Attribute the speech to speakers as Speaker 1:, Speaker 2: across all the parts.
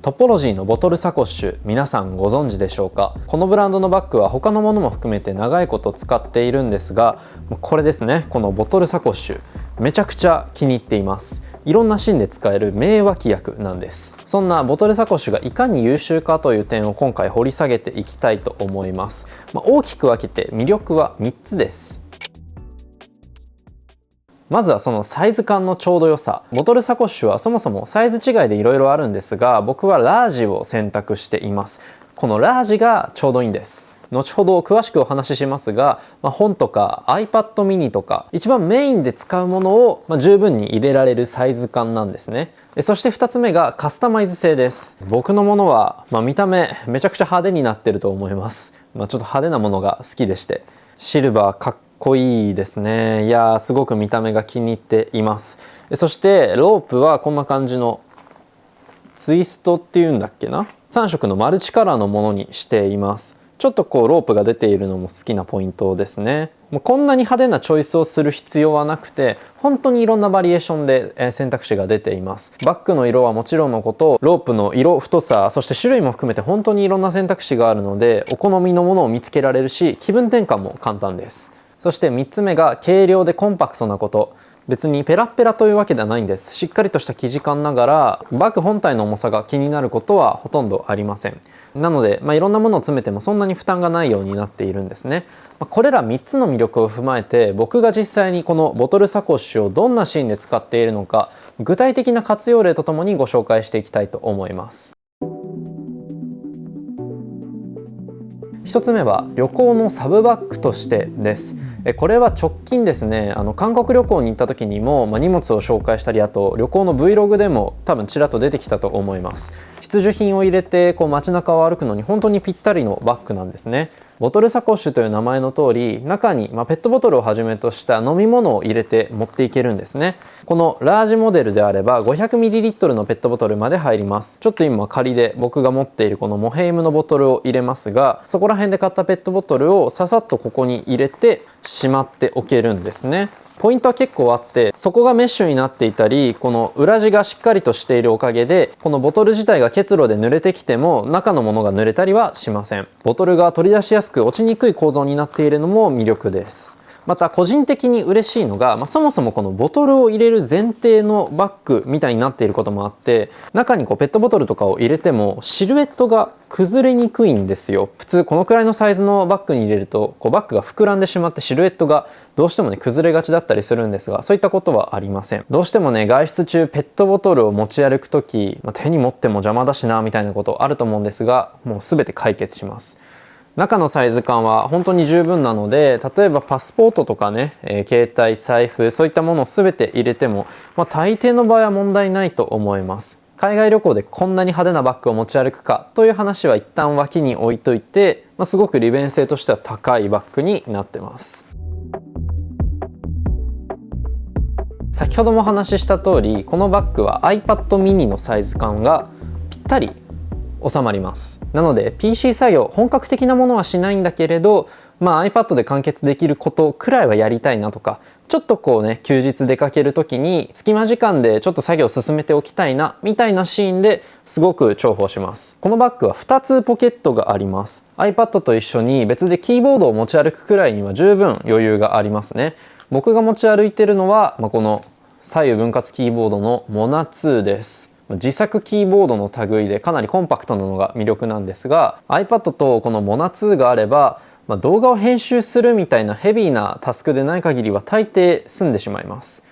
Speaker 1: トポロジーのボトルサコッシュ、皆さんご存知でしょうか。このブランドのバッグは他のものも含めて長いこと使っているんですが、これですね、このボトルサコッシュめちゃくちゃ気に入っています。いろんなシーンで使える名脇役なんです。そんなボトルサコッシュがいかに優秀かという点を今回掘り下げていきたいと思います。大きく分けて魅力は3つです。まずはそのサイズ感のちょうど良さ。ボトルサコッシュはそもそもサイズ違いでいろいろあるんですが、僕はラージを選択しています。このラージがちょうどいいんです。後ほど詳しくお話ししますが、本とか iPad mini とか一番メインで使うものを十分に入れられるサイズ感なんですね。そして2つ目がカスタマイズ性です。僕のものは、見た目めちゃくちゃ派手になってると思います。ちょっと派手なものが好きでして、シルバーかっこいいですね。いやー、すごく見た目が気に入っています。そしてロープはこんな感じのツイストっていうんだっけな、3色のマルチカラーのものにしています。ちょっとロープが出ているのも好きなポイントですね。もうこんなに派手なチョイスをする必要はなくて、本当にいろんなバリエーションで選択肢が出ています。バッグの色はもちろんのこと、ロープの色、太さ、そして種類も含めて本当にいろんな選択肢があるので、お好みのものを見つけられるし、気分転換も簡単です。そして3つ目が軽量でコンパクトなこと。別にペラッペラというわけではないんです。しっかりとした生地感ながらバッグ本体の重さが気になることはほとんどありません。なので、いろんなものを詰めてもそんなに負担がないようになっているんですね。これら3つの魅力を踏まえて、僕が実際にこのボトルサコッシュをどんなシーンで使っているのか、具体的な活用例とともにご紹介していきたいと思います。1つ目は旅行のサブバッグとしてです。これは直近ですね、韓国旅行に行った時にも、荷物を紹介したり、あと旅行の Vlog でも多分ちらっと出てきたと思います。必需品を入れて街中を歩くのに本当にぴったりのバッグなんですね。ボトルサコッシュという名前の通り、中にペットボトルをはじめとした飲み物を入れて持っていけるんですね。このラージモデルであれば 500ml のペットボトルまで入ります。ちょっと今仮で僕が持っているこのモヘイムのボトルを入れますが、そこら辺で買ったペットボトルをささっとここに入れてしまっておけるんですね。ポイントは結構あって、底がメッシュになっていたり、この裏地がしっかりとしているおかげで、このボトル自体が結露で濡れてきても中のものが濡れたりはしません。ボトルが取り出しやすく落ちにくい構造になっているのも魅力です。また個人的に嬉しいのが、そもそもこのボトルを入れる前提のバッグみたいになっていることもあって、中にペットボトルとかを入れてもシルエットが崩れにくいんですよ。普通このくらいのサイズのバッグに入れるとバッグが膨らんでしまってシルエットがどうしても崩れがちだったりするんですが、そういったことはありません。どうしても外出中ペットボトルを持ち歩くとき、手に持っても邪魔だしなみたいなことあると思うんですが、もう全て解決します。中のサイズ感は本当に十分なので、例えばパスポートとかね、携帯、財布、そういったものを全て入れても、大抵の場合は問題ないと思います。海外旅行でこんなに派手なバッグを持ち歩くかという話は一旦脇に置いといて、すごく利便性としては高いバッグになってます。先ほどもお話しした通り、このバッグは iPad mini のサイズ感がぴったり収まります。なので PC 作業、本格的なものはしないんだけれど、iPad で完結できることくらいはやりたいなとか、ちょっと休日出かける時に隙間時間でちょっと作業を進めておきたいなみたいなシーンですごく重宝します。このバッグは2つポケットがあります。 iPad と一緒に別でキーボードを持ち歩くくらいには十分余裕がありますね。僕が持ち歩いているのは、この左右分割キーボードのモナ2です。自作キーボードの類でかなりコンパクトなのが魅力なんですが、 iPad とこのモナ2があれば、動画を編集するみたいなヘビーなタスクでない限りは大抵済んでしまいます。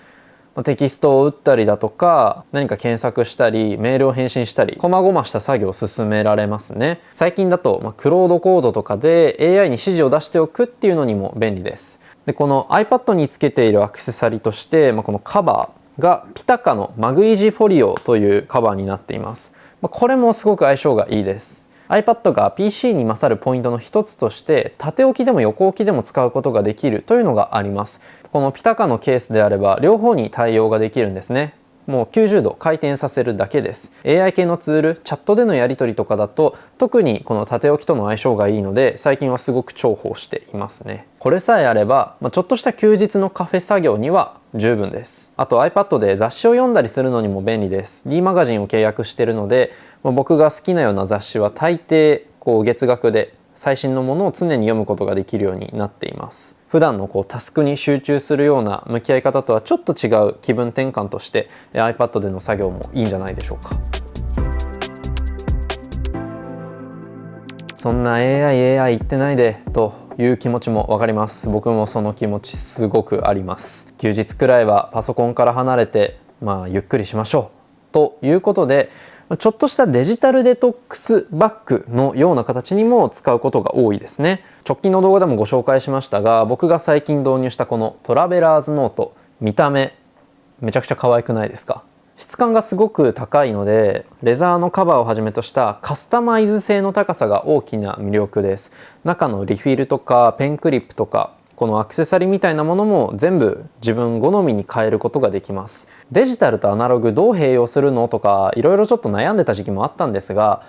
Speaker 1: テキストを打ったりだとか、何か検索したりメールを返信したり、細々した作業を進められますね。最近だとクロードコードとかで AI に指示を出しておくっていうのにも便利です。でこの iPad につけているアクセサリーとして、このカバーがピタカのマグイージフォリオというカバーになっています。これもすごく相性がいいです。 iPad が PC に勝るポイントの一つとして、縦置きでも横置きでも使うことができるというのがあります。このピタカのケースであれば両方に対応ができるんですね。もう90度回転させるだけです。 AI 系のツール、チャットでのやり取りとかだと特にこの縦置きとの相性がいいので、最近はすごく重宝していますね。これさえあれば、ちょっとした休日のカフェ作業には十分です。あと iPad で雑誌を読んだりするのにも便利です。 D マガジンを契約しているので、僕が好きなような雑誌は大抵月額で最新のものを常に読むことができるようになっています。普段のタスクに集中するような向き合い方とはちょっと違う気分転換として iPad での作業もいいんじゃないでしょうか。そんな AI 言ってないでという気持ちも分かります。僕もその気持ちすごくあります。休日くらいはパソコンから離れてゆっくりしましょうということで、ちょっとしたデジタルデトックスバッグのような形にも使うことが多いですね。直近の動画でもご紹介しましたが、僕が最近導入したこのトラベラーズノート、見た目めちゃくちゃ可愛くないですか？質感がすごく高いので、レザーのカバーをはじめとしたカスタマイズ性の高さが大きな魅力です。中のリフィルとかペンクリップとか、このアクセサリーみたいなものも全部自分好みに変えることができます。デジタルとアナログどう併用するのとか、いろいろちょっと悩んでた時期もあったんですが、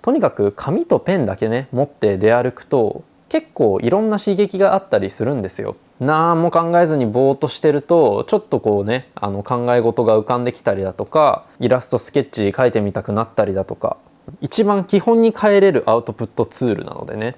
Speaker 1: とにかく紙とペンだけね持って出歩くと結構いろんな刺激があったりするんですよ。何も考えずにぼーっとしてると、ちょっと考え事が浮かんできたりだとか、イラストスケッチ描いてみたくなったりだとか、一番基本に変えれるアウトプットツールなのでね、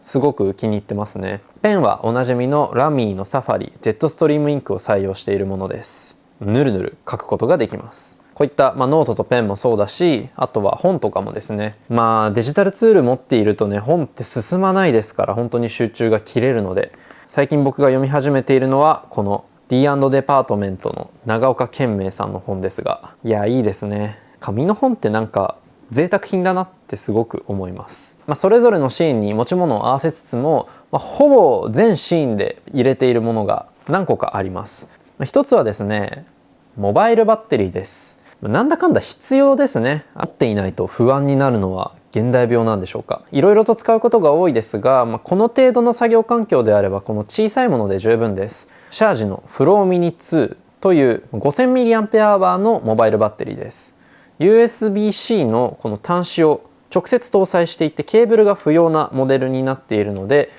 Speaker 1: すごく気に入ってますね。ペンはおなじみのラミーのサファリジェットストリームインクを採用しているものです。ぬるぬる書くことができます。こういった、ノートとペンもそうだし、あとは本とかもですね、デジタルツール持っているとね、本って進まないですから、本当に集中が切れるので、最近僕が読み始めているのはこの D& デパートメントの長岡健明さんの本ですが、いやいいですね。紙の本って贅沢品だなってすごく思います。それぞれのシーンに持ち物を合わせつつも、ほぼ全シーンで入れているものが何個かあります。一つはですね、モバイルバッテリーです。なんだかんだ必要ですね。合っていないと不安になるのは現代病なんでしょうか。いろいろと使うことが多いですが、この程度の作業環境であればこの小さいもので十分です。シャージのフローミニ2という 5000mAh のモバイルバッテリーです。USB-C のこの端子を直接搭載していて、ケーブルが不要なモデルになっているので、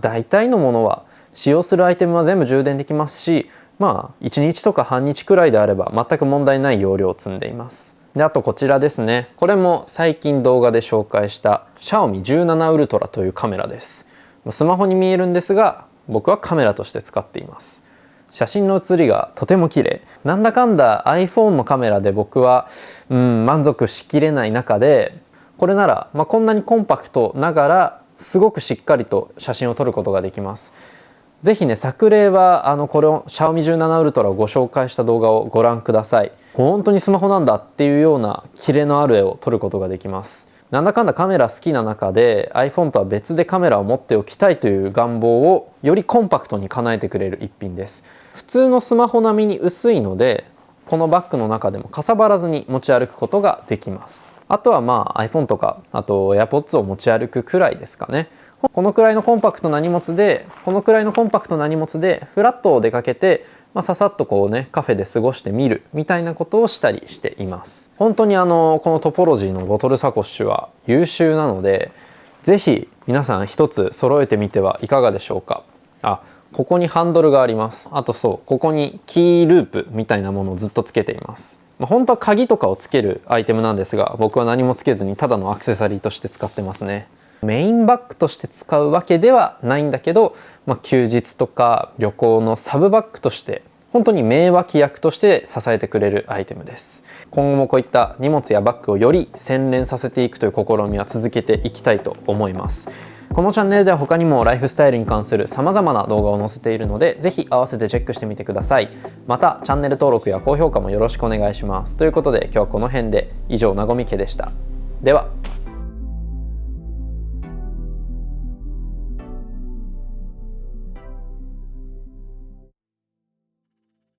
Speaker 1: 大体のものは使用するアイテムは全部充電できますし、1日とか半日くらいであれば全く問題ない容量を積んでいます。で、あとこちらですね。これも最近動画で紹介したXiaomi 17 Ultra というカメラです。スマホに見えるんですが、僕はカメラとして使っています。写真の写りがとても綺麗。なんだかんだ iPhone のカメラで僕は満足しきれない中で、これならこんなにコンパクトながらすごくしっかりと写真を撮ることができます。ぜひね、作例はこれを Xiaomi 17 Ultra をご紹介した動画をご覧ください。本当にスマホなんだっていうようなキレのある絵を撮ることができます。なんだかんだカメラ好きな中で iPhone とは別でカメラを持っておきたいという願望をよりコンパクトに叶えてくれる一品です。普通のスマホ並みに薄いので、このバッグの中でもかさばらずに持ち歩くことができます。あとはiPhone とか、あと AirPods を持ち歩くくらいですかね。このくらいのコンパクトな荷物でフラッと出かけて、ささっとカフェで過ごしてみるみたいなことをしたりしています。本当にこのトポロジーのボトルサコッシュは優秀なので、ぜひ皆さん一つ揃えてみてはいかがでしょうか。ここにハンドルがあります。あとここにキーループみたいなものをずっとつけています。本当は鍵とかをつけるアイテムなんですが、僕は何もつけずにただのアクセサリーとして使ってますね。メインバッグとして使うわけではないんだけど、休日とか旅行のサブバッグとして本当に名脇役として支えてくれるアイテムです。今後もこういった荷物やバッグをより洗練させていくという試みは続けていきたいと思います。このチャンネルでは他にもライフスタイルに関する様々な動画を載せているので、ぜひ合わせてチェックしてみてください。またチャンネル登録や高評価もよろしくお願いします。ということで今日はこの辺で。以上、なごみけでした。では。